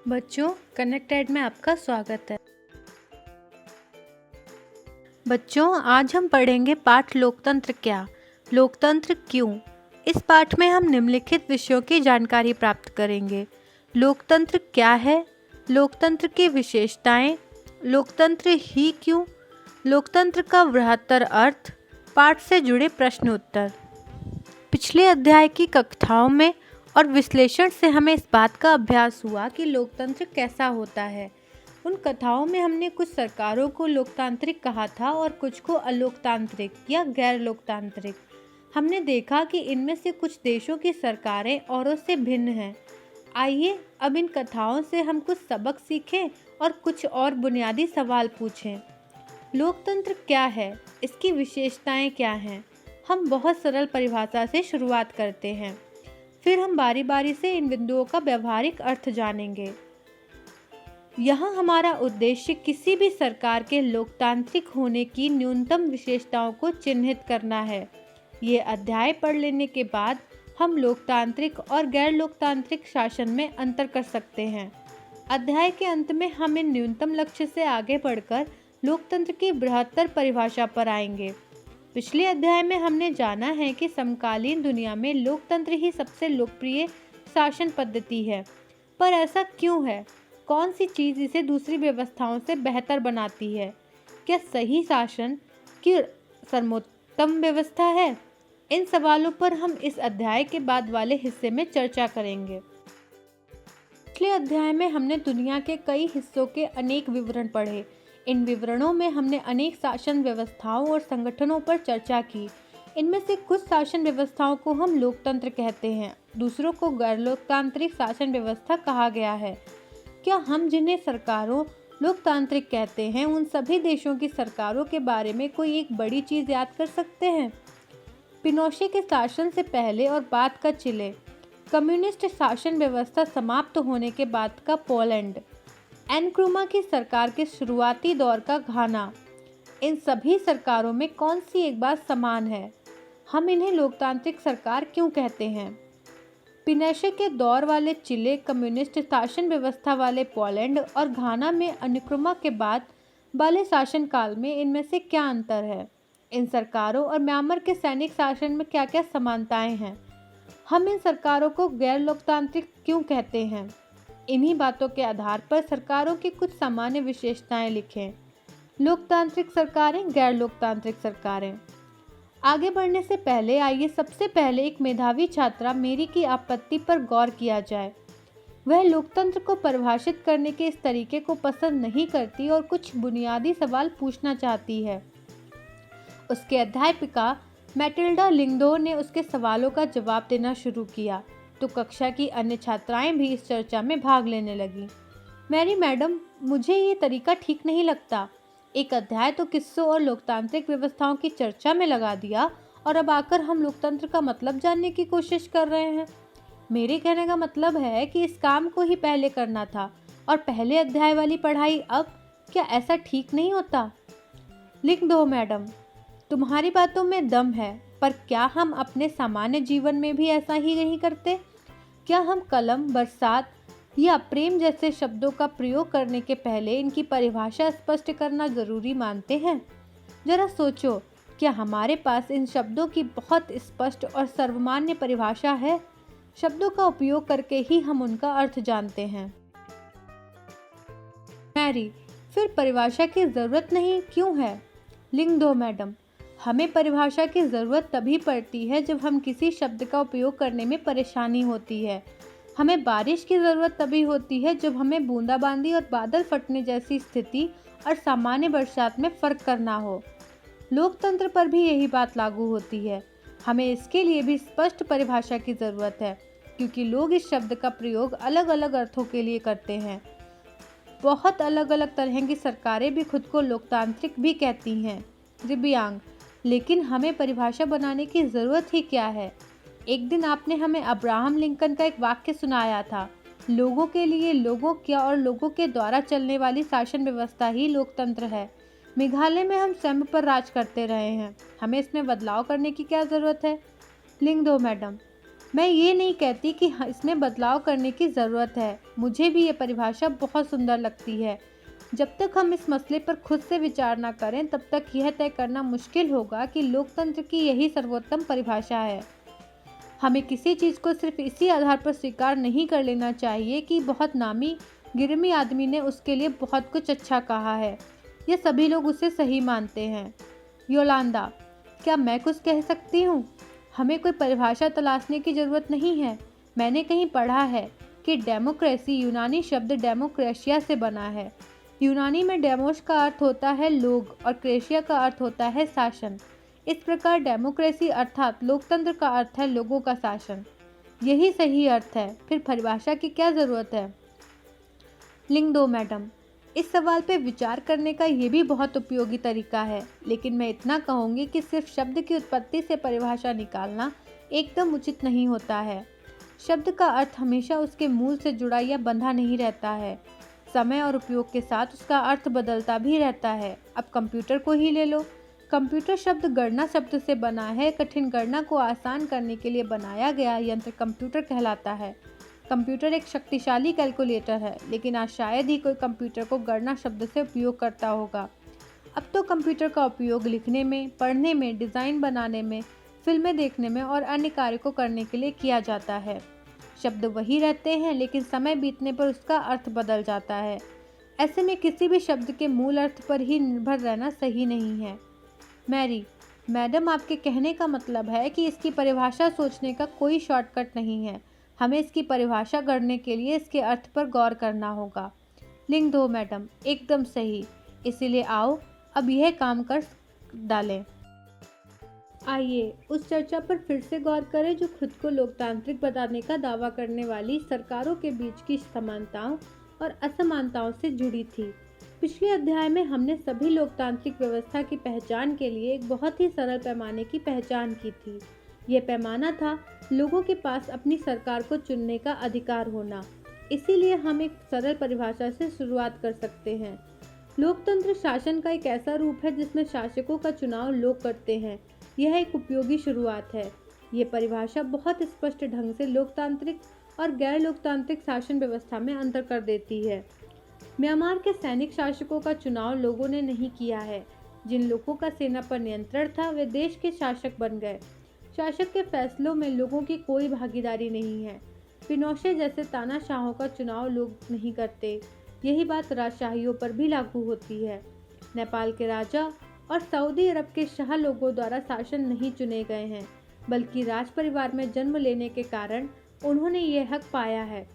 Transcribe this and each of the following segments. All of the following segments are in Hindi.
बच्चों, कनेक्टेड में आपका स्वागत है। बच्चों, आज हम पढ़ेंगे पाठ लोकतंत्र क्या, लोकतंत्र क्यों। इस पाठ में हम निम्नलिखित विषयों की जानकारी प्राप्त करेंगे। लोकतंत्र क्या है, लोकतंत्र की विशेषताएं, लोकतंत्र ही क्यों, लोकतंत्र का बृहत्तर अर्थ, पाठ से जुड़े प्रश्न उत्तर। पिछले अध्याय की कक्षाओं में और विश्लेषण से हमें इस बात का अभ्यास हुआ कि लोकतंत्र कैसा होता है। उन कथाओं में हमने कुछ सरकारों को लोकतांत्रिक कहा था और कुछ को अलोकतांत्रिक या गैर लोकतांत्रिक। हमने देखा कि इनमें से कुछ देशों की सरकारें औरों से भिन्न हैं। आइए अब इन कथाओं से हम कुछ सबक सीखें और कुछ और बुनियादी सवाल पूछें। लोकतंत्र क्या है, इसकी विशेषताएं क्या हैं? हम बहुत सरल परिभाषा से शुरुआत करते हैं, फिर हम बारी बारी से इन बिंदुओं का व्यवहारिक अर्थ जानेंगे। यहाँ हमारा उद्देश्य किसी भी सरकार के लोकतांत्रिक होने की न्यूनतम विशेषताओं को चिन्हित करना है। ये अध्याय पढ़ लेने के बाद हम लोकतांत्रिक और गैर लोकतांत्रिक शासन में अंतर कर सकते हैं। अध्याय के अंत में हम इन न्यूनतम लक्ष्य से आगे बढ़कर लोकतंत्र की बृहत्तर परिभाषा पर आएंगे। पिछले अध्याय में हमने जाना है कि समकालीन दुनिया में लोकतंत्र ही सबसे लोकप्रिय शासन पद्धति है। पर ऐसा क्यों है? कौन सी चीज़ इसे दूसरी व्यवस्थाओं से बेहतर बनाती है? क्या सही शासन की सर्वोत्तम व्यवस्था है? इन सवालों पर हम इस अध्याय के बाद वाले हिस्से में चर्चा करेंगे। पिछले अध्याय में हमने दुनिया के कई हिस्सों के अनेक विवरण पढ़े। इन विवरणों में हमने अनेक शासन व्यवस्थाओं और संगठनों पर चर्चा की। इनमें से कुछ शासन व्यवस्थाओं को हम लोकतंत्र कहते हैं, दूसरों को गैर लोकतांत्रिक शासन व्यवस्था कहा गया है। क्या हम जिन्हें सरकारों लोकतांत्रिक कहते हैं, उन सभी देशों की सरकारों के बारे में कोई एक बड़ी चीज़ याद कर सकते हैं? पिनोशे के शासन से पहले और बाद का चिले, कम्युनिस्ट शासन व्यवस्था समाप्त होने के बाद का पोलैंड, एनक्रुमा की सरकार के शुरुआती दौर का घाना, इन सभी सरकारों में कौन सी एक बात समान है? हम इन्हें लोकतांत्रिक सरकार क्यों कहते हैं? पिनोशे के दौर वाले चिले, कम्युनिस्ट शासन व्यवस्था वाले पोलैंड और घाना में एनक्रुमा के बाद वाले शासनकाल में इनमें से क्या अंतर है? इन सरकारों और म्यांमार के सैनिक शासन में क्या क्या समानताएं हैं? हम इन सरकारों को गैर लोकतांत्रिक क्यों कहते हैं? इन्हीं बातों के आधार पर सरकारों की कुछ सामान्य विशेषताएं लिखें। लोकतांत्रिक सरकारें, गैर लोकतांत्रिक सरकारें। आगे बढ़ने से पहले आइए सबसे पहले एक मेधावी छात्रा मेरी की आपत्ति पर गौर किया जाए। वह लोकतंत्र को परिभाषित करने के इस तरीके को पसंद नहीं करती और कुछ बुनियादी सवाल पूछना चाहती है। उसके अध्यापिका मैटिल्डा लिंगदो ने उसके सवालों का जवाब देना शुरू किया तो कक्षा की अन्य छात्राएं भी इस चर्चा में भाग लेने लगीं। मैरी मैडम, मुझे ये तरीका ठीक नहीं लगता। एक अध्याय तो किस्सों और लोकतांत्रिक व्यवस्थाओं की चर्चा में लगा दिया और अब आकर हम लोकतंत्र का मतलब जानने की कोशिश कर रहे हैं। मेरे कहने का मतलब है कि इस काम को ही पहले करना था और पहले अध्याय वाली पढ़ाई अब। क्या ऐसा ठीक नहीं होता? लिख दो मैडम, तुम्हारी बातों में दम है, पर क्या हम अपने सामान्य जीवन में भी ऐसा ही नहीं करते? क्या हम कलम, बरसात या प्रेम जैसे शब्दों का प्रयोग करने के पहले इनकी परिभाषा स्पष्ट करना जरूरी मानते हैं? जरा सोचो, क्या हमारे पास इन शब्दों की बहुत स्पष्ट और सर्वमान्य परिभाषा है? शब्दों का उपयोग करके ही हम उनका अर्थ जानते हैं। मैरी, फिर परिभाषा की जरूरत नहीं क्यों है? लिख दो मैडम, हमें परिभाषा की ज़रूरत तभी पड़ती है जब हम किसी शब्द का उपयोग करने में परेशानी होती है। हमें बारिश की ज़रूरत तभी होती है जब हमें बूंदाबांदी और बादल फटने जैसी स्थिति और सामान्य बरसात में फ़र्क करना हो। लोकतंत्र पर भी यही बात लागू होती है। हमें इसके लिए भी स्पष्ट परिभाषा की ज़रूरत है, क्योंकि लोग इस शब्द का प्रयोग अलग अलग अर्थों के लिए करते हैं। बहुत अलग अलग तरह की सरकारें भी खुद को लोकतांत्रिक भी कहती हैं। दिव्यांग, लेकिन हमें परिभाषा बनाने की ज़रूरत ही क्या है? एक दिन आपने हमें अब्राहम लिंकन का एक वाक्य सुनाया था, लोगों के लिए लोगों क्या और लोगों के द्वारा चलने वाली शासन व्यवस्था ही लोकतंत्र है। मेघालय में हम स्वयं पर राज करते रहे हैं, हमें इसमें बदलाव करने की क्या ज़रूरत है? लिख दो मैडम, मैं ये नहीं कहती कि इसमें बदलाव करने की ज़रूरत है। मुझे भी ये परिभाषा बहुत सुंदर लगती है। जब तक हम इस मसले पर खुद से विचार न करें, तब तक यह तय करना मुश्किल होगा कि लोकतंत्र की यही सर्वोत्तम परिभाषा है। हमें किसी चीज़ को सिर्फ इसी आधार पर स्वीकार नहीं कर लेना चाहिए कि बहुत नामी गिरमी आदमी ने उसके लिए बहुत कुछ अच्छा कहा है, ये सभी लोग उसे सही मानते हैं। योलांदा, क्या मैं कुछ कह सकती हूँ? हमें कोई परिभाषा तलाशने की ज़रूरत नहीं है। मैंने कहीं पढ़ा है कि डेमोक्रेसी यूनानी शब्द डेमोक्रेशिया से बना है। यूनानी में डेमोस का अर्थ होता है लोग और क्रेशिया का अर्थ होता है शासन। इस प्रकार डेमोक्रेसी अर्थात लोकतंत्र का अर्थ है लोगों का शासन। यही सही अर्थ है, फिर परिभाषा की क्या ज़रूरत है? लिंग 2 मैडम, इस सवाल पे विचार करने का ये भी बहुत उपयोगी तरीका है, लेकिन मैं इतना कहूँगी कि सिर्फ शब्द की उत्पत्ति से परिभाषा निकालना एकदम उचित नहीं होता है। शब्द का अर्थ हमेशा उसके मूल से जुड़ा या बंधा नहीं रहता है। समय और उपयोग के साथ उसका अर्थ बदलता भी रहता है। अब कंप्यूटर को ही ले लो। कंप्यूटर शब्द गणना शब्द से बना है। कठिन गणना को आसान करने के लिए बनाया गया यंत्र कंप्यूटर कहलाता है। कंप्यूटर एक शक्तिशाली कैलकुलेटर है, लेकिन आज शायद ही कोई कंप्यूटर को गणना शब्द से उपयोग करता होगा। अब तो कंप्यूटर का उपयोग लिखने में, पढ़ने में, डिज़ाइन बनाने में, फिल्में देखने में और अन्य कार्य को करने के लिए किया जाता है। शब्द वही रहते हैं, लेकिन समय बीतने पर उसका अर्थ बदल जाता है। ऐसे में किसी भी शब्द के मूल अर्थ पर ही निर्भर रहना सही नहीं है। मैरी, मैडम, आपके कहने का मतलब है कि इसकी परिभाषा सोचने का कोई शॉर्टकट नहीं है। हमें इसकी परिभाषा करने के लिए इसके अर्थ पर गौर करना होगा। लिंग 2 मैडम, एकदम सही। इसीलिए आओ अब यह काम कर डालें। आइए उस चर्चा पर फिर से गौर करें जो खुद को लोकतांत्रिक बताने का दावा करने वाली सरकारों के बीच की समानताओं और असमानताओं से जुड़ी थी। पिछले अध्याय में हमने सभी लोकतांत्रिक व्यवस्था की पहचान के लिए एक बहुत ही सरल पैमाने की पहचान की थी। यह पैमाना था लोगों के पास अपनी सरकार को चुनने का अधिकार होना। इसीलिए हम एक सरल परिभाषा से शुरुआत कर सकते हैं। लोकतंत्र शासन का एक ऐसा रूप है जिसमें शासकों का चुनाव लोग करते हैं। यह एक उपयोगी शुरुआत है। ये परिभाषा बहुत स्पष्ट ढंग से लोकतांत्रिक और गैर लोकतांत्रिक शासन व्यवस्था में अंतर कर देती है। म्यांमार के सैनिक शासकों का चुनाव लोगों ने नहीं किया है। जिन लोगों का सेना पर नियंत्रण था वे देश के शासक बन गए। शासक के फैसलों में लोगों की कोई भागीदारी नहीं है। पिनोशे जैसे तानाशाहों का चुनाव लोग नहीं करते। यही बात राजशाहियों पर भी लागू होती है। नेपाल के राजा और सऊदी अरब के शाह लोगों द्वारा शासन नहीं चुने गए हैं, बल्कि राज परिवार में जन्म लेने के कारण उन्होंने ये हक पाया है।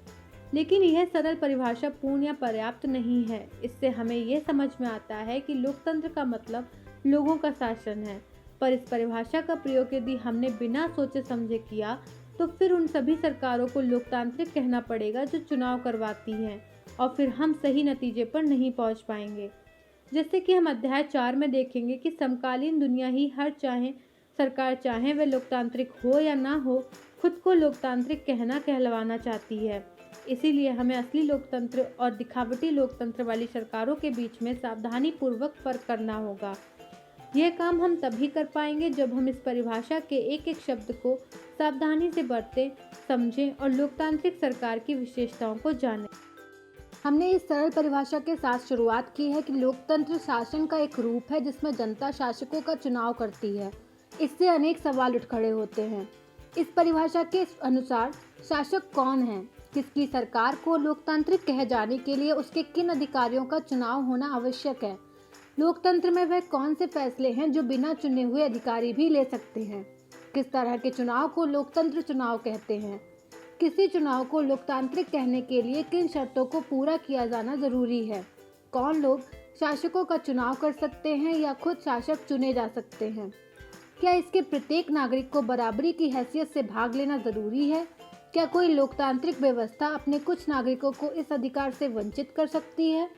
लेकिन यह सरल परिभाषा पूर्ण या पर्याप्त नहीं है। इससे हमें यह समझ में आता है कि लोकतंत्र का मतलब लोगों का शासन है। पर इस परिभाषा का प्रयोग यदि हमने बिना सोचे समझे किया तो फिर उन सभी सरकारों को लोकतांत्रिक कहना पड़ेगा जो चुनाव करवाती हैं, और फिर हम सही नतीजे पर नहीं पहुंच पाएंगे। जैसे कि हम अध्याय 4 में देखेंगे कि समकालीन दुनिया ही हर सरकार चाहे वह लोकतांत्रिक हो या ना हो, खुद को लोकतांत्रिक कहलवाना चाहती है। इसीलिए हमें असली लोकतंत्र और दिखावटी लोकतंत्र वाली सरकारों के बीच में सावधानी पूर्वक फर्क करना होगा। यह काम हम तभी कर पाएंगे जब हम इस परिभाषा के एक एक शब्द को सावधानी से बरतें, समझें और लोकतांत्रिक सरकार की विशेषताओं को जानें। हमने इस सरल परिभाषा के साथ शुरुआत की है कि लोकतंत्र शासन का एक रूप है जिसमें जनता शासकों का चुनाव करती है। इससे अनेक सवाल उठ खड़े होते हैं। इस परिभाषा के अनुसार शासक कौन है? किसकी सरकार को लोकतांत्रिक कहे जाने के लिए उसके किन अधिकारियों का चुनाव होना आवश्यक है? लोकतंत्र में वह कौन से फैसले हैं जो बिना चुने हुए अधिकारी भी ले सकते हैं? किस तरह के चुनाव को लोकतंत्र चुनाव कहते हैं? किसी चुनाव को लोकतांत्रिक कहने के लिए किन शर्तों को पूरा किया जाना जरूरी है? कौन लोग शासकों का चुनाव कर सकते हैं या खुद शासक चुने जा सकते हैं? क्या इसके प्रत्येक नागरिक को बराबरी की हैसियत से भाग लेना जरूरी है? क्या कोई लोकतांत्रिक व्यवस्था अपने कुछ नागरिकों को इस अधिकार से वंचित कर सकती है?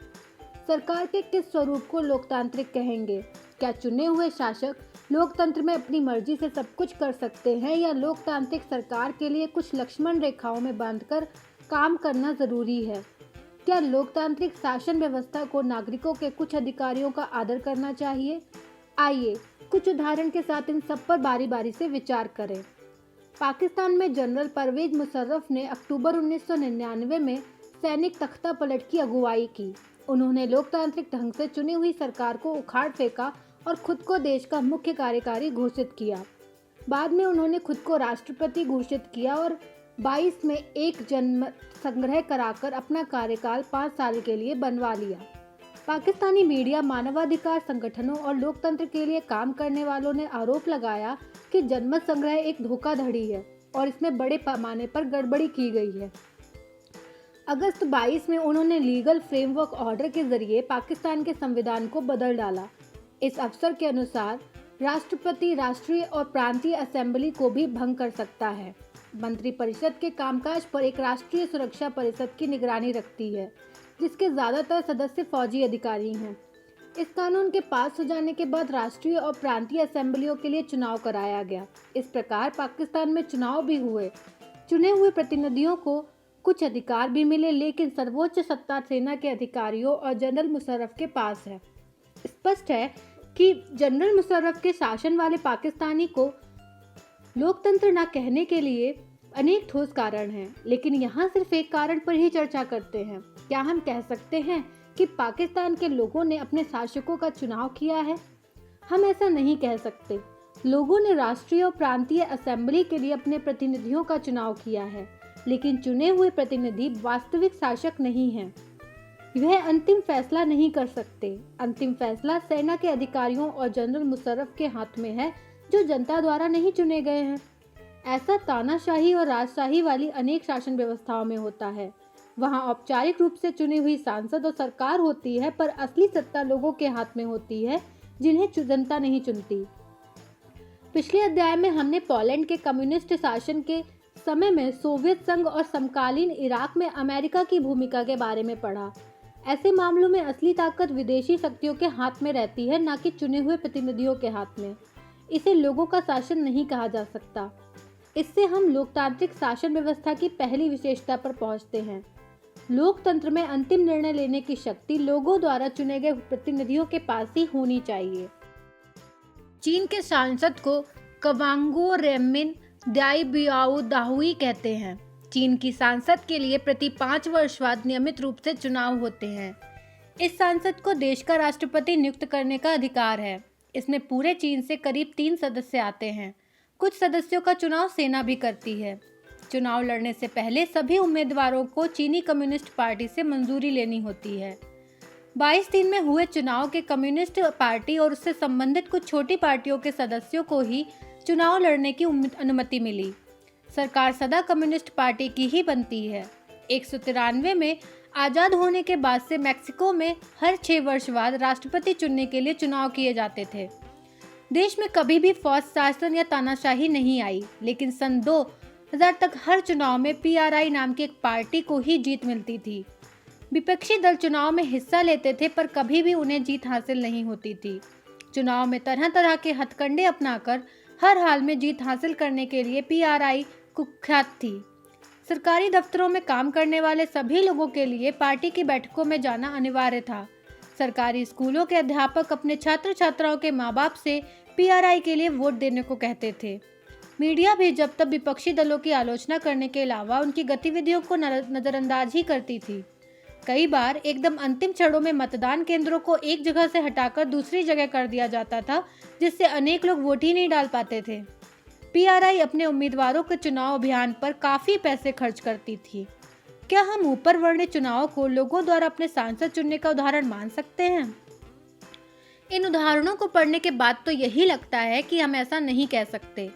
सरकार के किस स्वरूप को लोकतांत्रिक कहेंगे? क्या चुने हुए शासक लोकतंत्र में अपनी मर्जी से सब कुछ कर सकते हैं या लोकतांत्रिक सरकार के लिए कुछ लक्ष्मण रेखाओं में बांधकर काम करना जरूरी है? क्या लोकतांत्रिक शासन व्यवस्था को नागरिकों के कुछ अधिकारियों का आदर करना चाहिए? आइए कुछ उदाहरण के साथ इन सब पर बारी बारी से विचार करें। पाकिस्तान में जनरल परवेज मुशर्रफ ने अक्टूबर 1999 में सैनिक तख्ता पलट की अगुवाई की। उन्होंने लोकतांत्रिक ढंग से चुनी हुई सरकार को उखाड़ फेंका और खुद को देश का मुख्य कार्यकारी घोषित किया। बाद में उन्होंने खुद को राष्ट्रपति घोषित किया और 22 में एक जन्म संग्रह कराकर अपना कार्यकाल 5 साल के लिए बनवा लिया। पाकिस्तानी मीडिया, मानवाधिकार संगठनों और लोकतंत्र के लिए काम करने वालों ने आरोप लगाया कि जनमत संग्रह एक धोखाधड़ी है और इसमें बड़े पैमाने पर गड़बड़ी की गई है। अगस्त 22 में उन्होंने लीगल फ्रेमवर्क ऑर्डर के जरिए पाकिस्तान के संविधान को बदल डाला। इस अवसर के अनुसार राष्ट्रपति राष्ट्रीय और प्रांतीय असेंबली को भी भंग कर सकता है। मंत्रिपरिषद के कामकाज पर एक राष्ट्रीय सुरक्षा परिषद की निगरानी रखती है, जिसके ज़्यादातर सदस्य फौजी अधिकारी हैं। इस कानून के पास हो जाने के बाद राष्ट्रीय और प्रांतीय असेंबलियों के लिए चुनाव कराया गया। इस प्रकार पाकिस्तान में चुनाव भी हुए। चुने हुए प्रतिनिधियों को कुछ अधिकार भी मिले, लेकिन सर्वोच्च सत्ता सेना के अधिकारियों और जनरल मुशर्रफ के पास है। स्पष्ट है कि जनरल मुशर्रफ के शासन वाले पाकिस्तानी को लोकतंत्र न कहने के लिए अनेक ठोस कारण हैं, लेकिन यहाँ सिर्फ एक कारण पर ही चर्चा करते हैं। क्या हम कह सकते हैं कि पाकिस्तान के लोगों ने अपने शासकों का चुनाव किया है? हम ऐसा नहीं कह सकते। लोगों ने राष्ट्रीय और प्रांतीय असेंबली के लिए अपने प्रतिनिधियों का चुनाव किया है, लेकिन चुने हुए प्रतिनिधि वास्तविक शासक नहीं हैं। वह अंतिम फैसला नहीं कर सकते। अंतिम फैसला सेना के अधिकारियों और जनरल मुशर्रफ के हाथ में है, जो जनता द्वारा नहीं चुने गए हैं। ऐसा तानाशाही और राजशाही वाली अनेक शासन व्यवस्थाओं में होता है। वहां औपचारिक रूप से चुनी हुई सांसद और सरकार होती है, पर असली सत्ता लोगों के हाथ में होती है, जिन्हें जनता नहीं चुनती। पिछले अध्याय में हमने पोलैंड के कम्युनिस्ट शासन के समय में सोवियत संघ और समकालीन इराक में अमेरिका की भूमिका के बारे में पढ़ा। ऐसे मामलों में असली ताकत विदेशी शक्तियों के हाथ में रहती है, न कि चुने हुए प्रतिनिधियों के हाथ में। इसे लोगों का शासन नहीं कहा जा सकता। इससे हम लोकतांत्रिक शासन व्यवस्था की पहली विशेषता पर पहुंचते हैं। लोकतंत्र में अंतिम निर्णय लेने की शक्ति लोगों द्वारा चुने गए प्रतिनिधियों के पास ही होनी चाहिए। चीन के सांसद को कवांगो रेमिन दाइबियाओ दाहुई कहते हैं। चीन की सांसद के लिए प्रति 5 वर्ष बाद नियमित रूप से चुनाव होते हैं। इस सांसद को देश का राष्ट्रपति नियुक्त करने का अधिकार है। इसमें पूरे चीन से करीब 3 सदस्य आते हैं। कुछ सदस्यों का चुनाव सेना भी करती है। चुनाव लड़ने से पहले सभी उम्मीदवारों को चीनी कम्युनिस्ट पार्टी से मंजूरी लेनी होती है। 22 दिन में हुए चुनाव के कम्युनिस्ट पार्टी और उससे संबंधित कुछ छोटी पार्टियों के सदस्यों को ही चुनाव लड़ने की अनुमति मिली। सरकार सदा कम्युनिस्ट पार्टी की ही बनती है। 193 में आज़ाद होने के बाद से मेक्सिको में हर 6 वर्ष बाद राष्ट्रपति चुनने के लिए चुनाव किए जाते थे। देश में कभी भी फौज शासन या तानाशाही नहीं आई, लेकिन सन 2000 तक हर चुनाव में PRI नाम की एक पार्टी को ही जीत मिलती थी। विपक्षी दल चुनाव में हिस्सा लेते थे, पर कभी भी उन्हें जीत हासिल नहीं होती थी। चुनाव में तरह तरह के हथकंडे अपनाकर हर हाल में जीत हासिल करने के लिए PRI कुख्यात थी। सरकारी दफ्तरों में काम करने वाले सभी लोगों के लिए पार्टी की बैठकों में जाना अनिवार्य था। सरकारी स्कूलों के अध्यापक अपने छात्र छात्राओं के माँ बाप से PRI के लिए वोट देने को कहते थे। मीडिया भी जब तक विपक्षी दलों की आलोचना करने के अलावा उनकी गतिविधियों को नज़रअंदाज ही करती थी। कई बार एकदम अंतिम क्षणों में मतदान केंद्रों को एक जगह से हटाकर दूसरी जगह कर दिया जाता था, जिससे अनेक लोग वोट ही नहीं डाल पाते थे। PRI अपने उम्मीदवारों के चुनाव अभियान पर काफ़ी पैसे खर्च करती थी। क्या हम ऊपर वर्णित चुनावों को लोगों द्वारा अपने सांसद चुनने का उदाहरण मान सकते हैं? इन उदाहरणों को पढ़ने के बाद तो यही लगता है कि हम ऐसा नहीं कह सकते।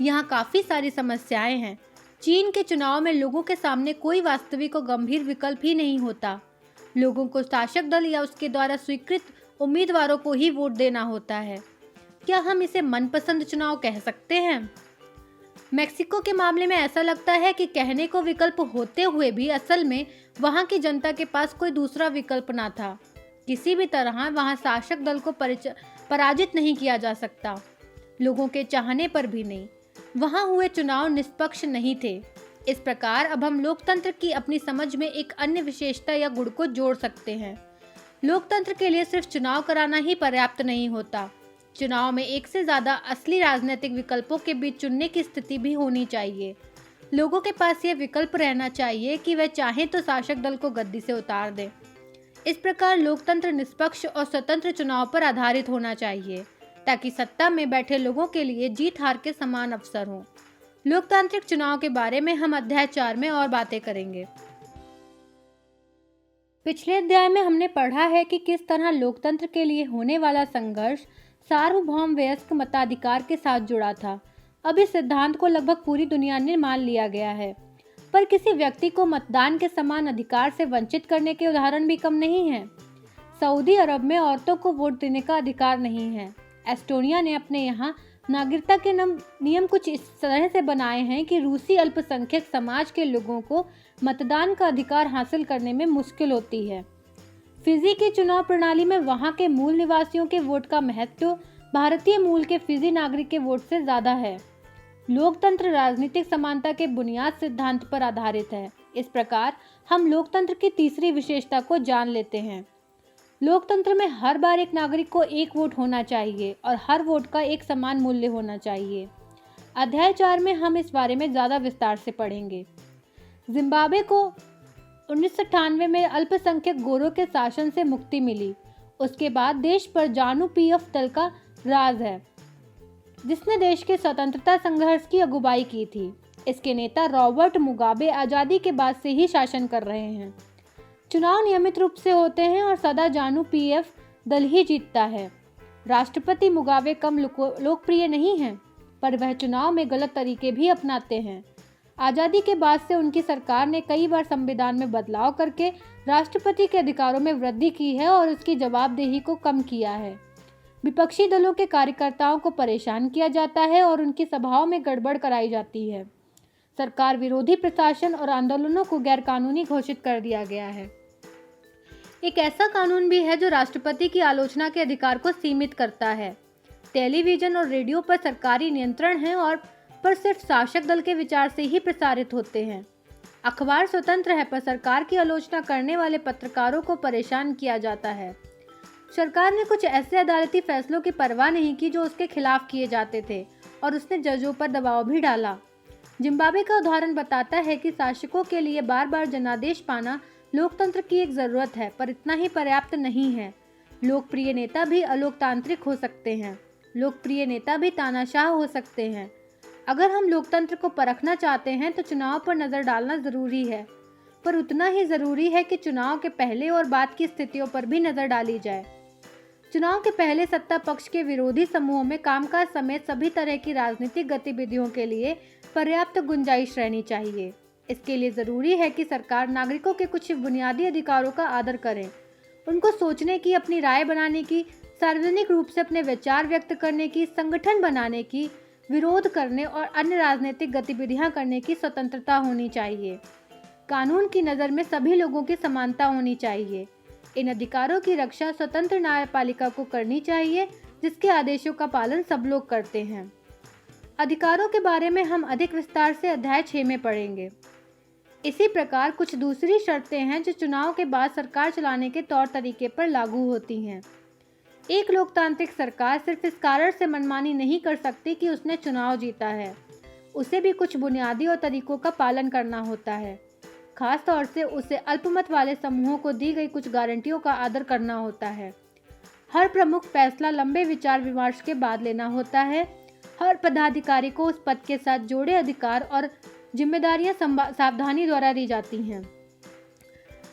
यहाँ काफ़ी सारी समस्याएं हैं। चीन के चुनाव में लोगों के सामने कोई वास्तविक और गंभीर विकल्प ही नहीं होता। लोगों को शासक दल या उसके द्वारा स्वीकृत उम्मीदवारों को ही वोट देना होता है। क्या हम इसे मनपसंद चुनाव कह सकते हैं? मेक्सिको के मामले में ऐसा लगता है कि कहने को विकल्प होते हुए भी असल में वहां की जनता के पास कोई दूसरा विकल्प ना था। किसी भी तरह वहां शासक दल को पराजित नहीं किया जा सकता, लोगों के चाहने पर भी नहीं। वहां हुए चुनाव निष्पक्ष नहीं थे। इस प्रकार अब हम लोकतंत्र की अपनी समझ में एक अन्य विशेषता या गुण को जोड़ सकते हैं। लोकतंत्र के लिए सिर्फ चुनाव कराना ही पर्याप्त नहीं होता। चुनाव में एक से ज़्यादा असली राजनीतिक विकल्पों के बीच चुनने की स्थिति भी होनी चाहिए। लोगों के पास यह विकल्प रहना चाहिए कि वे चाहें तो शासक दल को गद्दी से उतार दें। इस प्रकार लोकतंत्र निष्पक्ष और स्वतंत्र चुनाव पर आधारित होना चाहिए, ताकि सत्ता में बैठे लोगों के लिए जीत हार के समान अवसर हों। लोकतांत्रिक चुनाव के बारे में हम अध्याय 4 में और बातें करेंगे। पिछले अध्याय में हमने पढ़ा है कि किस तरह लोकतंत्र के लिए होने वाला संघर्ष सार्वभौम वयस्क मताधिकार के साथ जुड़ा था। अब इस सिद्धांत को लगभग पूरी दुनिया ने मान लिया गया है, पर किसी व्यक्ति को मतदान के समान अधिकार से वंचित करने के उदाहरण भी कम नहीं हैं। सऊदी अरब में औरतों को वोट देने का अधिकार नहीं है। एस्टोनिया ने अपने यहाँ नागरिकता के नियम कुछ इस तरह से बनाए हैं कि रूसी अल्पसंख्यक समाज के लोगों को मतदान का अधिकार हासिल करने में मुश्किल होती है। फिजी की चुनाव प्रणाली में वहाँ के मूल निवासियों के वोट का महत्व भारतीय मूल के फिजी नागरिक के वोट से ज़्यादा है। लोकतंत्र राजनीतिक समानता के बुनियाद सिद्धांत पर आधारित है। इस प्रकार हम लोकतंत्र की तीसरी विशेषता को जान लेते हैं। लोकतंत्र में हर बार एक नागरिक को एक वोट होना चाहिए और हर वोट का एक समान मूल्य होना चाहिए। अध्याय 4 में हम इस बारे में ज़्यादा विस्तार से पढ़ेंगे। जिम्बाब्वे को 1998 में अल्पसंख्यक गोरों के शासन से मुक्ति मिली। उसके बाद देश पर जानु पीएफ दल का राज है, जिसने देश के स्वतंत्रता संघर्ष की अगुवाई की थी। इसके नेता रॉबर्ट मुगाबे आज़ादी के बाद से ही शासन कर रहे हैं। चुनाव नियमित रूप से होते हैं और सदा जानु पीएफ दल ही जीतता है। राष्ट्रपति मुगाबे कम लोकप्रिय नहीं हैं, पर वह चुनाव में गलत तरीके भी अपनाते हैं। आज़ादी के बाद से उनकी सरकार ने कई बार संविधान में बदलाव करके राष्ट्रपति के अधिकारों में वृद्धि की है और उसकी जवाबदेही को कम किया है। विपक्षी दलों के कार्यकर्ताओं को परेशान किया जाता है और उनकी सभाओं में गड़बड़ कराई जाती है। सरकार विरोधी प्रशासन और आंदोलनों को गैरकानूनी घोषित कर दिया गया है। एक ऐसा कानून भी है जो राष्ट्रपति की आलोचना के अधिकार को सीमित करता है। टेलीविजन और रेडियो पर सरकारी नियंत्रण है और पर सिर्फ शासक दल के विचार से ही प्रसारित होते हैं। अखबार स्वतंत्र है, पर सरकार की आलोचना करने वाले पत्रकारों को परेशान किया जाता है। सरकार ने कुछ ऐसे अदालती फैसलों की परवाह नहीं की जो उसके खिलाफ किए जाते थे और उसने जजों पर दबाव भी डाला। जिम्बाब्वे का उदाहरण बताता है कि शासकों के लिए बार बार जनादेश पाना लोकतंत्र की एक ज़रूरत है, पर इतना ही पर्याप्त नहीं है। लोकप्रिय नेता भी अलोकतांत्रिक हो सकते हैं। लोकप्रिय नेता भी तानाशाह हो सकते हैं। अगर हम लोकतंत्र को परखना चाहते हैं तो चुनाव पर नज़र डालना ज़रूरी है, पर उतना ही ज़रूरी है कि चुनाव के पहले और बाद की स्थितियों पर भी नज़र डाली जाए। चुनाव के पहले सत्ता पक्ष के विरोधी समूहों में कामकाज समेत सभी तरह की राजनीतिक गतिविधियों के लिए पर्याप्त गुंजाइश रहनी चाहिए। इसके लिए ज़रूरी है कि सरकार नागरिकों के कुछ बुनियादी अधिकारों का आदर करें। उनको सोचने की, अपनी राय बनाने की, सार्वजनिक रूप से अपने विचार व्यक्त करने की, संगठन बनाने की, विरोध करने और अन्य राजनीतिक गतिविधियां करने की स्वतंत्रता होनी चाहिए। कानून की नज़र में सभी लोगों की समानता होनी चाहिए। इन अधिकारों की रक्षा स्वतंत्र न्यायपालिका को करनी चाहिए, जिसके आदेशों का पालन सब लोग करते हैं। अधिकारों के बारे में हम अधिक विस्तार से अध्याय 6 में पढ़ेंगे। इसी प्रकार कुछ दूसरी शर्तें हैं जो चुनाव के बाद सरकार चलाने के तौर तरीके पर लागू होती हैं। एक लोकतांत्रिक सरकार सिर्फ इस कारण से मनमानी नहीं कर सकती कि उसने चुनाव जीता है। उसे भी कुछ बुनियादी और तरीकों का पालन करना होता है। खास तौर से उसे अल्पमत वाले समूहों को दी गई कुछ गारंटियों का आदर करना होता है। हर प्रमुख फैसला लंबे विचार विमर्श के बाद लेना होता है। हर पदाधिकारी को उस पद के साथ जोड़े अधिकार और जिम्मेदारियां सावधानी द्वारा दी जाती हैं।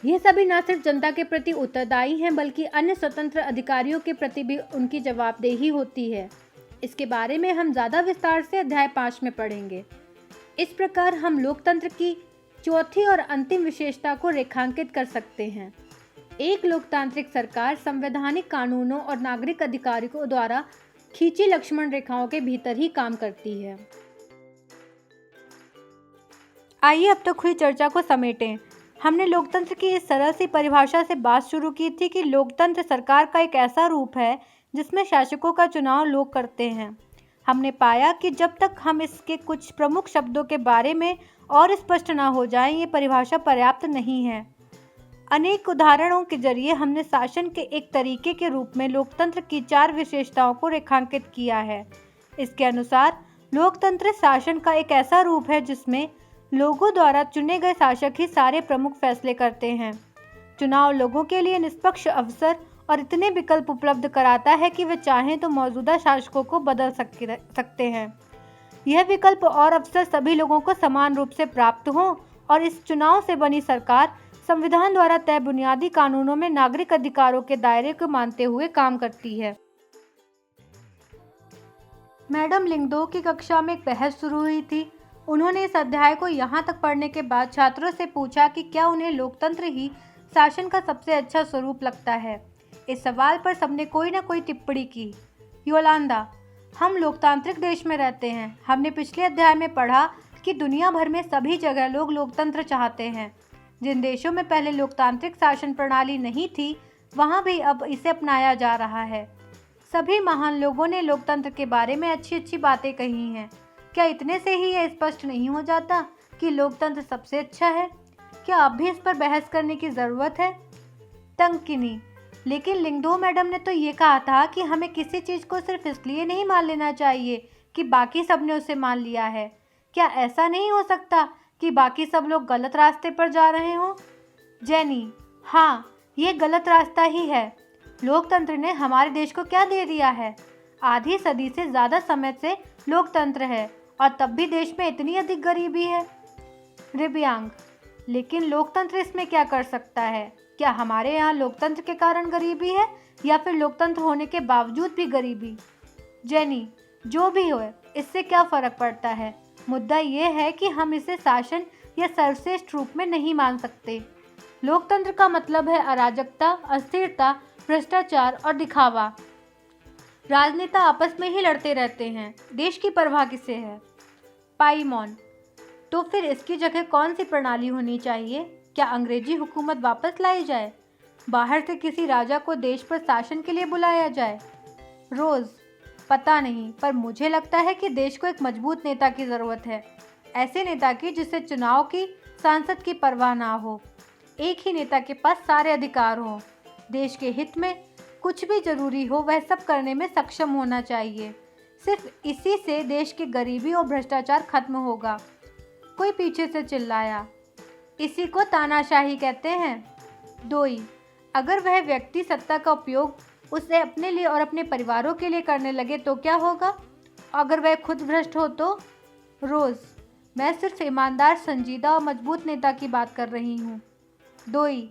ये सभी न सिर्फ जनता के प्रति उत्तरदायी हैं, बल्कि अन्य स्वतंत्र अधिकारियों के प्रति भी उनकी जवाबदेही होती है। इसके बारे में हम ज़्यादा विस्तार से अध्याय 5 में पढ़ेंगे। इस प्रकार हम लोकतंत्र की चौथी और अंतिम विशेषता को रेखांकित कर सकते हैं। एक लोकतांत्रिक सरकार संवैधानिक कानूनों और नागरिक अधिकारों द्वारा खींची लक्ष्मण रेखाओं के भीतर ही काम करती है। आइए अब तक हुई चर्चा को समेटें। हमने लोकतंत्र की इस सरल सी परिभाषा से बात शुरू की थी कि लोकतंत्र सरकार का एक ऐसा रूप है जिसमें शासकों का चुनाव लोग करते हैं। हमने पाया कि जब तक हम इसके कुछ प्रमुख शब्दों के बारे में और स्पष्ट न हो जाएं, ये परिभाषा पर्याप्त नहीं है। अनेक उदाहरणों के जरिए हमने शासन के एक तरीके के रूप में लोकतंत्र की 4 विशेषताओं को रेखांकित किया है। इसके अनुसार लोकतंत्र शासन का एक ऐसा रूप है जिसमें लोगों द्वारा चुने गए शासक ही सारे प्रमुख फैसले करते हैं। चुनाव लोगों के लिए निष्पक्ष अवसर और इतने विकल्प उपलब्ध कराता है कि वे चाहें तो मौजूदा शासकों को बदल सकते हैं। यह विकल्प और अवसर सभी लोगों को समान रूप से प्राप्त हों और इस चुनाव से बनी सरकार संविधान द्वारा तय बुनियादी कानूनों में नागरिक अधिकारों के दायरे को मानते हुए काम करती है। मैडम लिंगदो की कक्षा में एक बहस शुरू हुई थी। उन्होंने इस अध्याय को यहाँ तक पढ़ने के बाद छात्रों से पूछा कि क्या उन्हें लोकतंत्र ही शासन का सबसे अच्छा स्वरूप लगता है। इस सवाल पर सबने कोई न कोई टिप्पणी की। योलांदा, हम लोकतांत्रिक देश में रहते हैं। हमने पिछले अध्याय में पढ़ा कि दुनिया भर में सभी जगह लोग लोकतंत्र चाहते हैं। जिन देशों में पहले लोकतांत्रिक शासन प्रणाली नहीं थी, वहाँ भी अब इसे अपनाया जा रहा है। सभी महान लोगों ने लोकतंत्र के बारे में अच्छी अच्छी बातें कही हैं। क्या इतने से ही यह स्पष्ट नहीं हो जाता कि लोकतंत्र सबसे अच्छा है? क्या अब भी इस पर बहस करने की ज़रूरत है? तंकिनी, लेकिन लिंगदो मैडम ने तो ये कहा था कि हमें किसी चीज़ को सिर्फ इसलिए नहीं मान लेना चाहिए कि बाकी सब ने उसे मान लिया है। क्या ऐसा नहीं हो सकता कि बाकी सब लोग गलत रास्ते पर जा रहे हों? जेनी, हाँ, ये गलत रास्ता ही है। लोकतंत्र ने हमारे देश को क्या दे दिया है? आधी सदी से ज़्यादा समय से लोकतंत्र है और तब भी देश में इतनी अधिक गरीबी है। दिव्यांग, लेकिन लोकतंत्र इसमें क्या कर सकता है? क्या हमारे यहाँ लोकतंत्र के कारण गरीबी है या फिर लोकतंत्र होने के बावजूद भी गरीबी? जेनी, जो भी हो, इससे क्या फ़र्क पड़ता है? मुद्दा ये है कि हम इसे शासन या सर्वश्रेष्ठ रूप में नहीं मान सकते। लोकतंत्र का मतलब है अराजकता, अस्थिरता, भ्रष्टाचार और दिखावा। राजनेता आपस में ही लड़ते रहते हैं। देश की परवाह किसे है? पाईमोन, तो फिर इसकी जगह कौन सी प्रणाली होनी चाहिए? क्या अंग्रेजी हुकूमत वापस लाई जाए? बाहर से किसी राजा को देश पर शासन के लिए बुलाया जाए? रोज़, पता नहीं, पर मुझे लगता है कि देश को एक मजबूत नेता की ज़रूरत है। ऐसे नेता की जिसे चुनाव की, सांसद की परवाह ना हो। एक ही नेता के पास सारे अधिकार हों। देश के हित में कुछ भी जरूरी हो वह सब करने में सक्षम होना चाहिए। सिर्फ इसी से देश की गरीबी और भ्रष्टाचार खत्म होगा। कोई पीछे से चिल्लाया, इसी को तानाशाही कहते हैं। दोई, अगर वह व्यक्ति सत्ता का उपयोग उसे अपने लिए और अपने परिवारों के लिए करने लगे तो क्या होगा? अगर वह खुद भ्रष्ट हो तो? रोज़, मैं सिर्फ ईमानदार, संजीदा और मजबूत नेता की बात कर रही हूँ। दोई,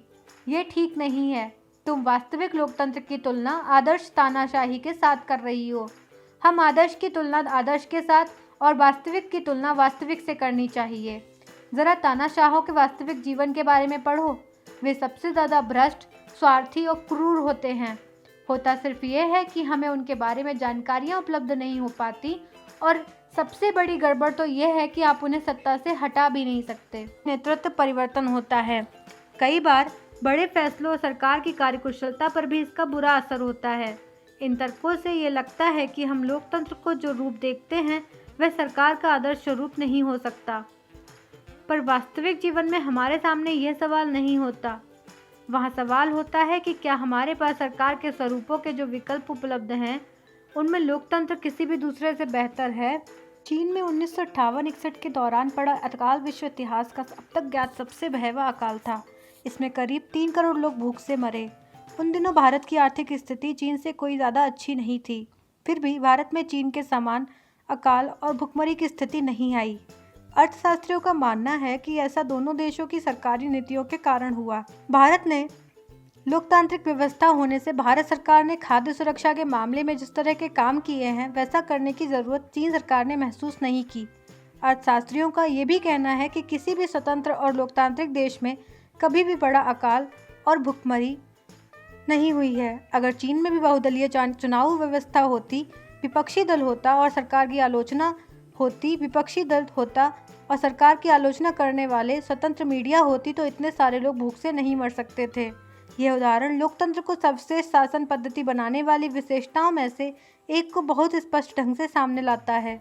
ये ठीक नहीं है। तुम वास्तविक लोकतंत्र की तुलना आदर्श तानाशाही के साथ कर रही हो। हम आदर्श की तुलना आदर्श के साथ और वास्तविक की तुलना वास्तविक से करनी चाहिए। ज़रा तानाशाहों के वास्तविक जीवन के बारे में पढ़ो। वे सबसे ज़्यादा भ्रष्ट, स्वार्थी और क्रूर होते हैं। होता सिर्फ ये है कि हमें उनके बारे में जानकारियाँ उपलब्ध नहीं हो पाती और सबसे बड़ी गड़बड़ तो यह है कि आप उन्हें सत्ता से हटा भी नहीं सकते। नेतृत्व परिवर्तन होता है। कई बार बड़े फैसलों और सरकार की कार्यकुशलता पर भी इसका बुरा असर होता है। इन तर्कों से ये लगता है कि हम लोकतंत्र को जो रूप देखते हैं वह सरकार का आदर्श स्वरूप नहीं हो सकता। पर वास्तविक जीवन में हमारे सामने यह सवाल नहीं होता। वहाँ सवाल होता है कि क्या हमारे पास सरकार के स्वरूपों के जो विकल्प उपलब्ध हैं उनमें लोकतंत्र किसी भी दूसरे से बेहतर है? चीन में 1958-61 के दौरान पड़ा अकाल विश्व इतिहास का अब तक ज्ञात सबसे भयावह अकाल था। इसमें करीब 3 करोड़ लोग भूख से मरे। उन दिनों भारत की आर्थिक स्थिति चीन से कोई ज़्यादा अच्छी नहीं थी। फिर भी भारत में चीन के समान अकाल और भुखमरी की स्थिति नहीं आई। अर्थशास्त्रियों का मानना है कि ऐसा दोनों देशों की सरकारी नीतियों के कारण हुआ। भारत ने लोकतांत्रिक व्यवस्था होने से भारत सरकार ने खाद्य सुरक्षा के मामले में जिस तरह के काम किए हैं वैसा करने की ज़रूरत चीन सरकार ने महसूस नहीं की। अर्थशास्त्रियों का ये भी कहना है कि किसी भी स्वतंत्र और लोकतांत्रिक देश में कभी भी बड़ा अकाल और भुखमरी नहीं हुई है। अगर चीन में भी बहुदलीय चुनाव व्यवस्था होती, विपक्षी दल होता और सरकार की आलोचना होती, विपक्षी दल होता और सरकार की आलोचना करने वाले स्वतंत्र मीडिया होती तो इतने सारे लोग भूख से नहीं मर सकते थे। यह उदाहरण लोकतंत्र को सर्वश्रेष्ठ शासन पद्धति बनाने वाली विशेषताओं में से एक को बहुत स्पष्ट ढंग से सामने लाता है।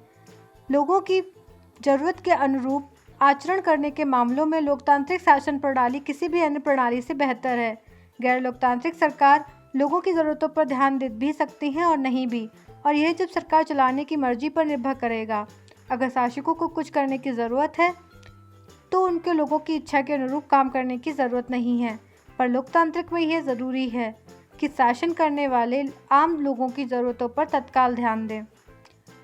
लोगों की ज़रूरत के अनुरूप आचरण करने के मामलों में लोकतांत्रिक शासन प्रणाली किसी भी अन्य प्रणाली से बेहतर है। गैर लोकतांत्रिक सरकार लोगों की ज़रूरतों पर ध्यान दे भी सकती हैं और नहीं भी, और यह जब सरकार चलाने की मर्जी पर निर्भर करेगा। अगर शासकों को कुछ करने की ज़रूरत है तो उनके लोगों की इच्छा के अनुरूप काम करने की ज़रूरत नहीं है, पर लोकतांत्रिक में यह ज़रूरी है कि शासन करने वाले आम लोगों की ज़रूरतों पर तत्काल ध्यान दें।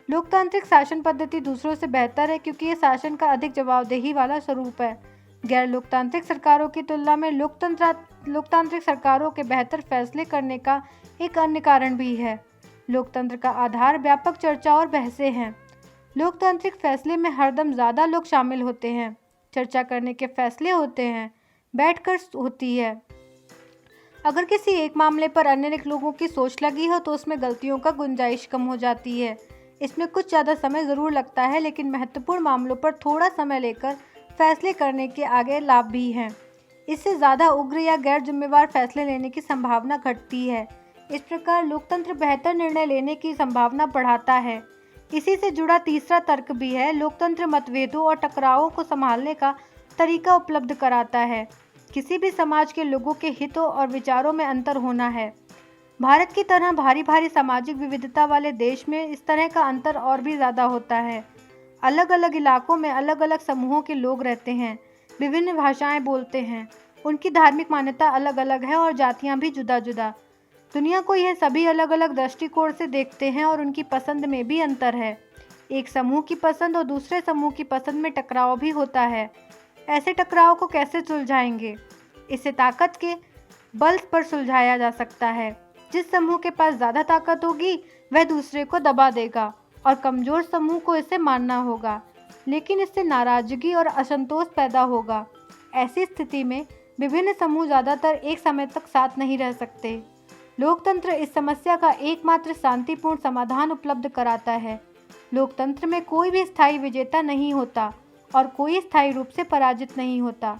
लोकतांत्रिक शासन पद्धति दूसरों से बेहतर है क्योंकि ये शासन का अधिक जवाबदेही वाला स्वरूप है। गैर लोकतांत्रिक सरकारों की तुलना में लोकतांत्रिक सरकारों के बेहतर फैसले करने का एक अन्य कारण भी है। लोकतंत्र का आधार व्यापक चर्चा और बहसें हैं। लोकतांत्रिक फैसले में हरदम ज़्यादा लोग शामिल होते हैं, चर्चा करने के फैसले होते हैं, बैठकर होती है। अगर किसी एक मामले पर अन्य लोगों की सोच लगी हो तो उसमें गलतियों का गुंजाइश कम हो जाती है। इसमें कुछ ज़्यादा समय ज़रूर लगता है, लेकिन महत्वपूर्ण मामलों पर थोड़ा समय लेकर फैसले करने के आगे लाभ भी हैं। इससे ज़्यादा उग्र या गैर जिम्मेवार फैसले लेने की संभावना घटती है। इस प्रकार लोकतंत्र बेहतर निर्णय लेने की संभावना बढ़ाता है। इसी से जुड़ा तीसरा तर्क भी है, लोकतंत्र मतभेदों और टकरावों को संभालने का तरीका उपलब्ध कराता है। किसी भी समाज के लोगों के हितों और विचारों में अंतर होना है। भारत की तरह भारी सामाजिक विविधता वाले देश में इस तरह का अंतर और भी ज़्यादा होता है। अलग अलग इलाकों में अलग अलग समूहों के लोग रहते हैं, विभिन्न भाषाएं बोलते हैं, उनकी धार्मिक मान्यता अलग अलग है और जातियां भी जुदा जुदा। दुनिया को यह सभी अलग अलग दृष्टिकोण से देखते हैं और उनकी पसंद में भी अंतर है। एक समूह की पसंद और दूसरे समूह की पसंद में टकराव भी होता है। ऐसे टकराव को कैसे सुलझाएंगे? इसे ताकत के बल पर सुलझाया जा सकता है। जिस समूह के पास ज़्यादा ताकत होगी वह दूसरे को दबा देगा और कमज़ोर समूह को इसे मानना होगा, लेकिन इससे नाराज़गी और असंतोष पैदा होगा। ऐसी स्थिति में विभिन्न समूह ज़्यादातर एक समय तक साथ नहीं रह सकते। लोकतंत्र इस समस्या का एकमात्र शांतिपूर्ण समाधान उपलब्ध कराता है। लोकतंत्र में कोई भी स्थायी विजेता नहीं होता और कोई स्थायी रूप से पराजित नहीं होता।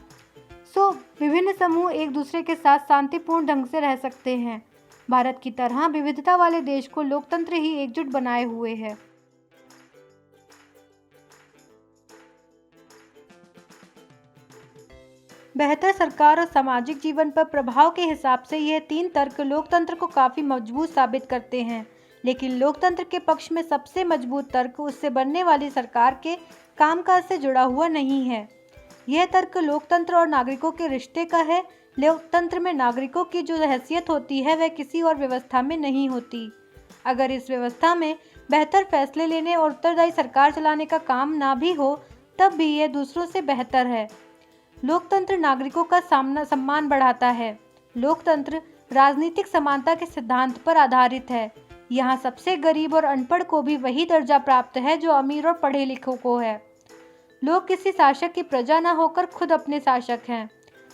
विभिन्न समूह एक दूसरे के साथ शांतिपूर्ण ढंग से रह सकते हैं। भारत की तरह विविधता वाले देश को लोकतंत्र ही एकजुट बनाए हुए है। बेहतर सरकार और सामाजिक जीवन पर प्रभाव के हिसाब से यह तीन तर्क लोकतंत्र को काफ़ी मजबूत साबित करते हैं, लेकिन लोकतंत्र के पक्ष में सबसे मजबूत तर्क उससे बनने वाली सरकार के कामकाज से जुड़ा हुआ नहीं है। यह तर्क लोकतंत्र और नागरिकों के रिश्ते का है। लोकतंत्र में नागरिकों की जो हैसियत होती है वह किसी और व्यवस्था में नहीं होती। अगर इस व्यवस्था में बेहतर फैसले लेने और उत्तरदायी सरकार चलाने का काम ना भी हो तब भी यह दूसरों से बेहतर है। लोकतंत्र नागरिकों का सम्मान बढ़ाता है। लोकतंत्र राजनीतिक समानता के सिद्धांत पर आधारित है। यहाँ सबसे गरीब और अनपढ़ को भी वही दर्जा प्राप्त है जो अमीर और पढ़े लिखों को है। लोग किसी शासक की प्रजा न होकर खुद अपने शासक हैं।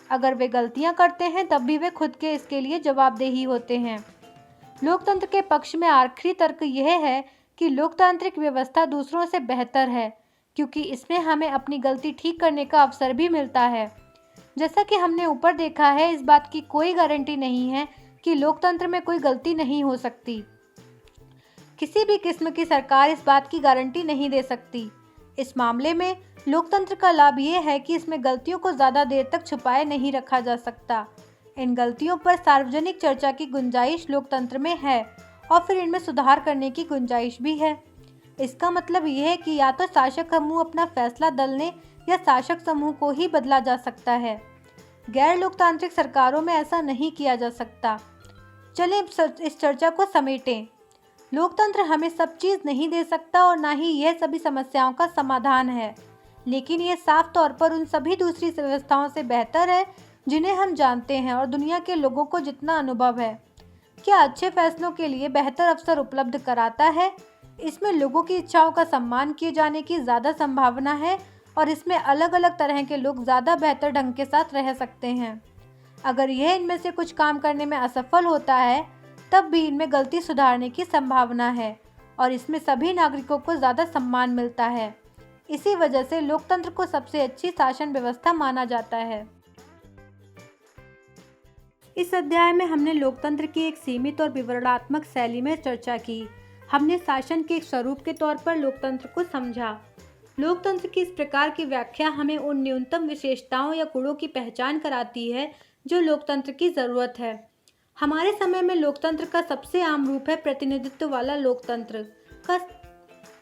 अगर वे गलतियां करते हैं तब भी वे खुद के इसके लिए जवाबदेही होते हैं। लोकतंत्र के पक्ष में आखिरी तर्क यह है कि लोकतांत्रिक व्यवस्था दूसरों से बेहतर है क्योंकि इसमें हमें अपनी गलती ठीक करने का अवसर भी मिलता है। जैसा कि हमने ऊपर देखा है, इस बात की कोई गारंटी नहीं है कि लोकतंत्र में कोई गलती नहीं हो सकती। किसी भी किस्म की सरकार इस बात की गारंटी नहीं दे सकती। इस मामले में लोकतंत्र का लाभ यह है कि इसमें गलतियों को ज़्यादा देर तक छुपाए नहीं रखा जा सकता। इन गलतियों पर सार्वजनिक चर्चा की गुंजाइश लोकतंत्र में है और फिर इनमें सुधार करने की गुंजाइश भी है। इसका मतलब यह है कि या तो शासक समूह अपना फैसला बदलने या शासक समूह को ही बदला जा सकता है। गैर लोकतांत्रिक सरकारों में ऐसा नहीं किया जा सकता। चलें इस चर्चा को समेटें। लोकतंत्र हमें सब चीज़ नहीं दे सकता और ना ही यह सभी समस्याओं का समाधान है, लेकिन यह साफ तौर पर उन सभी दूसरी व्यवस्थाओं से बेहतर है जिन्हें हम जानते हैं और दुनिया के लोगों को जितना अनुभव है। क्या अच्छे फैसलों के लिए बेहतर अवसर उपलब्ध कराता है। इसमें लोगों की इच्छाओं का सम्मान किए जाने की ज़्यादा संभावना है और इसमें अलग अलग तरह के लोग ज़्यादा बेहतर ढंग के साथ रह सकते हैं। अगर यह इनमें से कुछ काम करने में असफल होता है तब भी इनमें गलती सुधारने की संभावना है और इसमें सभी नागरिकों को ज़्यादा सम्मान मिलता है। इसी वजह से लोकतंत्र को सबसे अच्छी शासन व्यवस्था माना जाता है। इस अध्याय में हमने लोकतंत्र की एक सीमित और विवरणात्मक शैली में चर्चा की। हमने शासन के एक स्वरूप के तौर पर लोकतंत्र को समझा। लोकतंत्र की इस प्रकार की व्याख्या हमें उन न्यूनतम विशेषताओं या गुणों की पहचान कराती है जो लोकतंत्र की जरूरत है। हमारे समय में लोकतंत्र का सबसे आम रूप है प्रतिनिधित्व वाला लोकतंत्र का।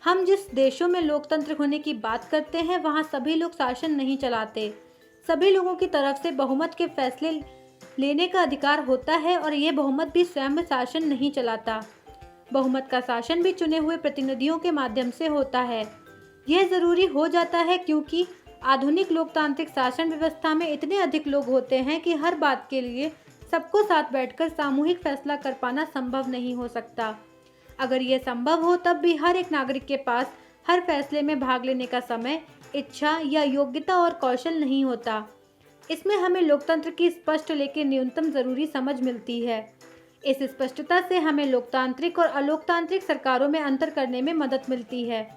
हम जिस देशों में लोकतंत्र होने की बात करते हैं वहाँ सभी लोग शासन नहीं चलाते। सभी लोगों की तरफ से बहुमत के फैसले लेने का अधिकार होता है और ये बहुमत भी स्वयं शासन नहीं चलाता। बहुमत का शासन भी चुने हुए प्रतिनिधियों के माध्यम से होता है। यह जरूरी हो जाता है क्योंकि आधुनिक लोकतांत्रिक शासन व्यवस्था में इतने अधिक लोग होते हैं कि हर बात के लिए सबको साथ बैठकर सामूहिक फैसला कर पाना संभव नहीं हो सकता। अगर यह संभव हो तब भी हर एक नागरिक के पास हर फैसले में भाग लेने का समय, इच्छा या योग्यता और कौशल नहीं होता। इसमें हमें लोकतंत्र की स्पष्ट लेकिन न्यूनतम जरूरी समझ मिलती है। इस स्पष्टता से हमें लोकतांत्रिक और अलोकतांत्रिक सरकारों में अंतर करने में मदद मिलती है,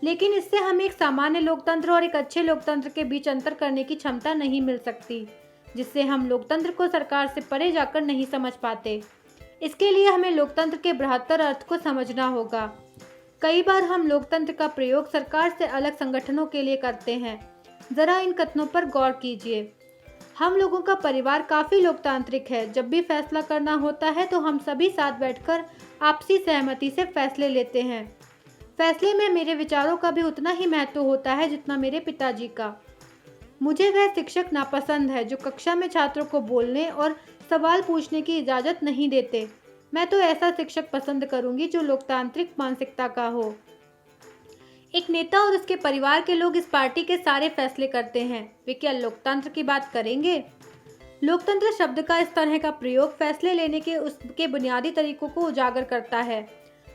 लेकिन इससे हमें एक सामान्य लोकतंत्र और एक अच्छे लोकतंत्र के बीच अंतर करने की क्षमता नहीं मिल सकती, जिससे हम लोकतंत्र को सरकार से परे जाकर नहीं समझ पाते। इसके लिए हमें लोकतंत्र के बृहत्तर अर्थ को समझना होगा। कई बार हम लोकतंत्र का प्रयोग सरकार से अलग संगठनों के लिए करते हैं। जरा इन कथनों पर गौर कीजिए। हम लोगों का परिवार काफी लोकतांत्रिक है। जब भी फैसला करना होता है तो हम सभी साथ बैठकर आपसी सहमति से फैसले लेते हैं। फैसले में मेरे विचारों का भी उतना ही महत्व होता है जितना मेरे पिताजी का। मुझे वह शिक्षक नापसंद है जो कक्षा में छात्रों को बोलने और सवाल पूछने की इजाज़त नहीं देते। मैं तो ऐसा शिक्षक पसंद करूंगी जो लोकतांत्रिक मानसिकता का हो। एक नेता और उसके परिवार के लोग इस पार्टी के सारे फैसले करते हैं। वे क्या लोकतंत्र की बात करेंगे? लोकतंत्र शब्द का इस तरह का प्रयोग फैसले लेने के उसके बुनियादी तरीकों को उजागर करता है।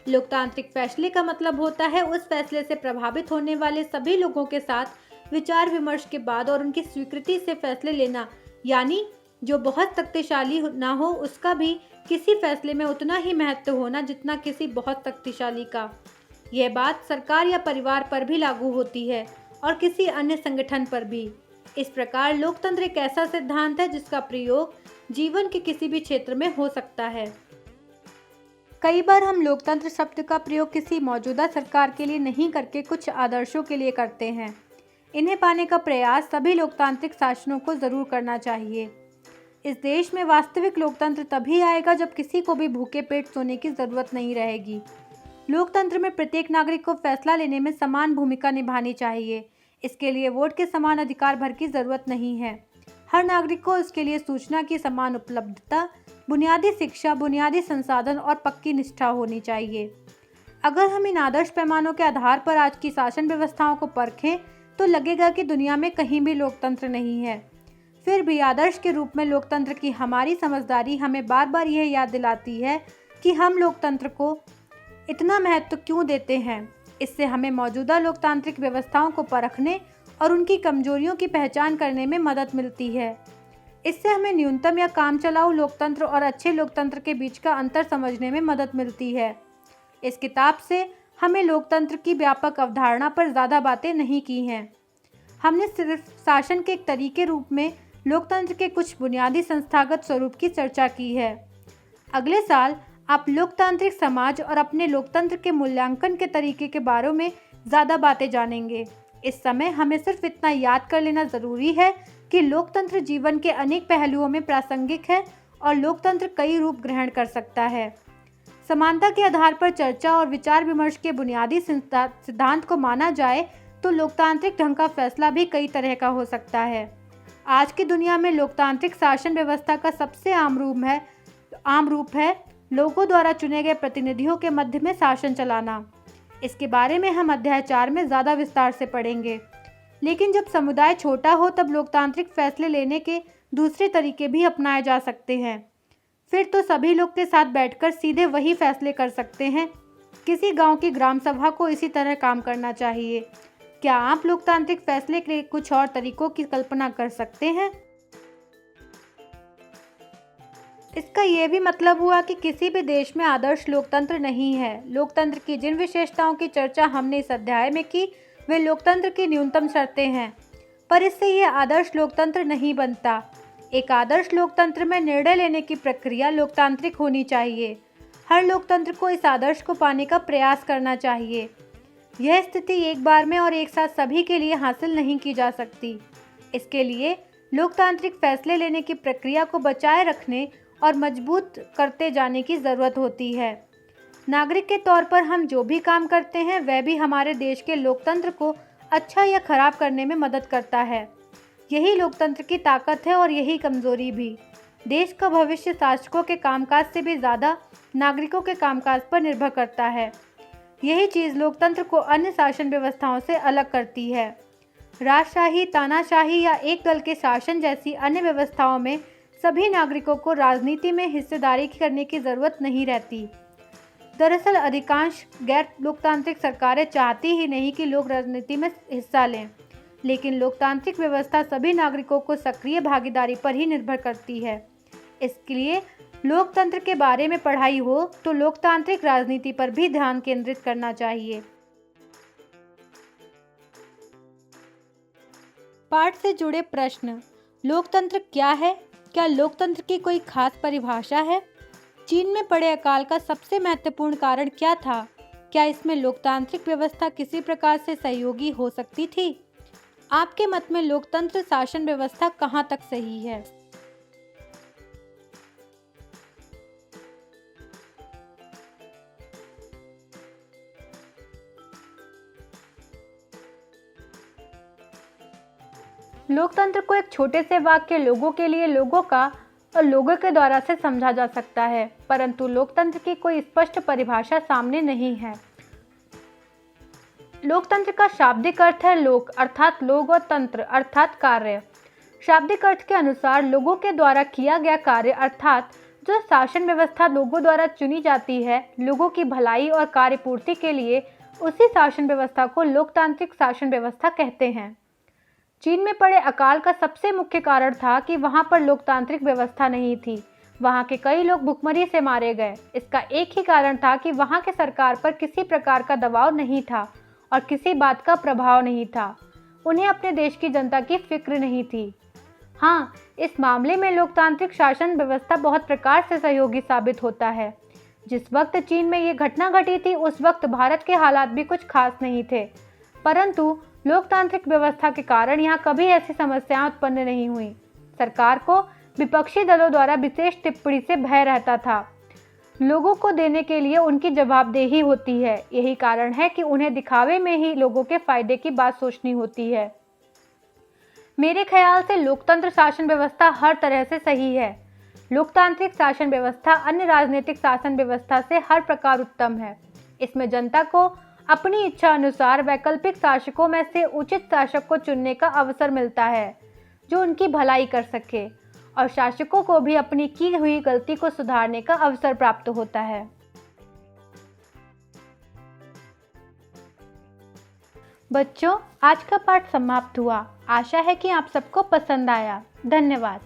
लोकतांत्रिक फैसले का मतलब होता है उस फैसले से प्रभावित होने वाले सभी लोगों के साथ विचार विमर्श के बाद और उनकी स्वीकृति से फैसले लेना, यानी जो बहुत शक्तिशाली ना हो उसका भी किसी फैसले में उतना ही महत्व होना जितना किसी बहुत शक्तिशाली का। यह बात सरकार या परिवार पर भी लागू होती है और किसी अन्य संगठन पर भी। इस प्रकार लोकतंत्र एक ऐसा सिद्धांत है जिसका प्रयोग जीवन के किसी भी क्षेत्र में हो सकता है। कई बार हम लोकतंत्र शब्द का प्रयोग किसी मौजूदा सरकार के लिए नहीं करके कुछ आदर्शों के लिए करते हैं। इन्हें पाने का प्रयास सभी लोकतांत्रिक शासनों को जरूर करना चाहिए। इस देश में वास्तविक लोकतंत्र तभी आएगा जब किसी को भी भूखे पेट सोने की जरूरत नहीं रहेगी। लोकतंत्र में प्रत्येक नागरिक को फैसला लेने में समान भूमिका निभानी चाहिए। इसके लिए वोट के समान अधिकार भर की जरूरत नहीं है। हर नागरिक को इसके लिए सूचना की समान उपलब्धता, बुनियादी शिक्षा, बुनियादी संसाधन और पक्की निष्ठा होनी चाहिए। अगर हम इन आदर्श पैमानों के आधार पर आज की शासन व्यवस्थाओं को परखें तो लगेगा कि दुनिया में कहीं भी लोकतंत्र नहीं है। फिर भी आदर्श के रूप में लोकतंत्र की हमारी समझदारी हमें बार बार यह याद दिलाती है कि हम लोकतंत्र को इतना महत्व क्यों देते हैं। इससे हमें मौजूदा लोकतांत्रिक व्यवस्थाओं को परखने और उनकी कमजोरियों की पहचान करने में मदद मिलती है। इससे हमें न्यूनतम या कामचलाऊ लोकतंत्र और अच्छे लोकतंत्र के बीच का अंतर समझने में मदद मिलती है। इस किताब से हमें लोकतंत्र की व्यापक अवधारणा पर ज़्यादा बातें नहीं की हैं। हमने सिर्फ शासन के एक तरीके रूप में लोकतंत्र के कुछ बुनियादी संस्थागत स्वरूप की चर्चा की है। अगले साल आप लोकतांत्रिक समाज और अपने लोकतंत्र के मूल्यांकन के तरीके के बारे में ज़्यादा बातें जानेंगे। इस समय हमें सिर्फ इतना याद कर लेना ज़रूरी है कि लोकतंत्र जीवन के अनेक पहलुओं में प्रासंगिक है और लोकतंत्र कई रूप ग्रहण कर सकता है। समानता के आधार पर चर्चा और विचार विमर्श के बुनियादी सिद्धांत को माना जाए तो लोकतांत्रिक ढंग का फैसला भी कई तरह का हो सकता है। आज की दुनिया में लोकतांत्रिक शासन व्यवस्था का सबसे आम रूप है लोगों द्वारा चुने गए प्रतिनिधियों के मध्य में शासन चलाना। इसके बारे में हम अध्याय 4 में ज़्यादा विस्तार से पढ़ेंगे। लेकिन जब समुदाय छोटा हो तब लोकतांत्रिक फैसले लेने के दूसरे तरीके भी अपनाए जा सकते हैं। फिर तो सभी लोग के साथ बैठकर सीधे वही फैसले कर सकते हैं। किसी गांव की ग्राम सभा को इसी तरह काम करना चाहिए। क्या आप लोकतांत्रिक फैसले के कुछ और तरीकों की कल्पना कर सकते हैं? इसका यह भी मतलब हुआ कि किसी भी देश में आदर्श लोकतंत्र नहीं है। लोकतंत्र की जिन विशेषताओं की चर्चा हमने इस अध्याय में की वे लोकतंत्र की न्यूनतम शर्तें हैं, पर इससे यह आदर्श लोकतंत्र नहीं बनता। एक आदर्श लोकतंत्र में निर्णय लेने की प्रक्रिया लोकतांत्रिक होनी चाहिए। हर लोकतंत्र को इस आदर्श को पाने का प्रयास करना चाहिए। यह स्थिति एक बार में और एक साथ सभी के लिए हासिल नहीं की जा सकती। इसके लिए लोकतांत्रिक फैसले लेने की प्रक्रिया को बचाए रखने और मजबूत करते जाने की ज़रूरत होती है। नागरिक के तौर पर हम जो भी काम करते हैं वह भी हमारे देश के लोकतंत्र को अच्छा या खराब करने में मदद करता है। यही लोकतंत्र की ताकत है और यही कमजोरी भी। देश का भविष्य शासकों के कामकाज से भी ज़्यादा नागरिकों के कामकाज पर निर्भर करता है। यही चीज़ लोकतंत्र को अन्य शासन व्यवस्थाओं से अलग करती है। राजशाही, तानाशाही या एक दल के शासन जैसी अन्य व्यवस्थाओं में सभी नागरिकों को राजनीति में हिस्सेदारी करने की ज़रूरत नहीं रहती। दरअसल अधिकांश गैर लोकतांत्रिक सरकारें चाहती ही नहीं कि लोग राजनीति में हिस्सा लें, लेकिन लोकतांत्रिक व्यवस्था सभी नागरिकों को सक्रिय भागीदारी पर ही निर्भर करती है। इसके लिए लोकतंत्र के बारे में पढ़ाई हो तो लोकतांत्रिक राजनीति पर भी ध्यान केंद्रित करना चाहिए। पाठ से जुड़े प्रश्न। लोकतंत्र क्या है? क्या लोकतंत्र की कोई खास परिभाषा है? चीन में पड़े अकाल का सबसे महत्वपूर्ण कारण क्या था? क्या इसमें लोकतांत्रिक व्यवस्था किसी प्रकार से सहयोगी हो सकती थी? आपके मत में लोकतंत्र शासन व्यवस्था कहाँ तक सही है? लोकतंत्र को एक छोटे से वाक्य लोगों के लिए लोगों का और लोगों के द्वारा से समझा जा सकता है, परंतु लोकतंत्र की कोई स्पष्ट परिभाषा सामने नहीं है। लोकतंत्र का शाब्दिक अर्थ है लोक अर्थात लोग और तंत्र अर्थात कार्य। शाब्दिक अर्थ के अनुसार लोगों के द्वारा किया गया कार्य अर्थात जो शासन व्यवस्था लोगों द्वारा चुनी जाती है लोगों की भलाई और कार्यपूर्ति के लिए, उसी शासन व्यवस्था को लोकतांत्रिक शासन व्यवस्था कहते हैं। चीन में पड़े अकाल का सबसे मुख्य कारण था कि वहां पर लोकतांत्रिक व्यवस्था नहीं थी। वहां के कई लोग भुखमरी से मारे गए। इसका एक ही कारण था कि वहां के सरकार पर किसी प्रकार का दबाव नहीं था और किसी बात का प्रभाव नहीं था। उन्हें अपने देश की जनता की फिक्र नहीं थी। हाँ, इस मामले में लोकतांत्रिक शासन व्यवस्था बहुत प्रकार से सहयोगी साबित होता है। जिस वक्त चीन में ये घटना घटी थी उस वक्त भारत के हालात भी कुछ खास नहीं थे, परंतु लोकतांत्रिक व्यवस्था के कारण यहाँ कभी ऐसी समस्याएं उत्पन्न नहीं हुई। सरकार को विपक्षी दलों द्वारा विशेष टिप्पणी से भय रहता था। लोगों को देने के लिए उनकी जवाबदेही होती है। यही कारण है कि उन्हें दिखावे में ही लोगों के फायदे की बात सोचनी होती है। मेरे ख्याल से लोकतंत्र शासन व्यवस्था हर तरह से सही है। लोकतांत्रिक शासन व्यवस्था अन्य राजनीतिक शासन व्यवस्था से हर प्रकार उत्तम है। इसमें जनता को अपनी इच्छा अनुसार वैकल्पिक शासकों में से उचित शासक को चुनने का अवसर मिलता है जो उनकी भलाई कर सके, और शासकों को भी अपनी की हुई गलती को सुधारने का अवसर प्राप्त होता है। बच्चों, आज का पाठ समाप्त हुआ। आशा है कि आप सबको पसंद आया। धन्यवाद।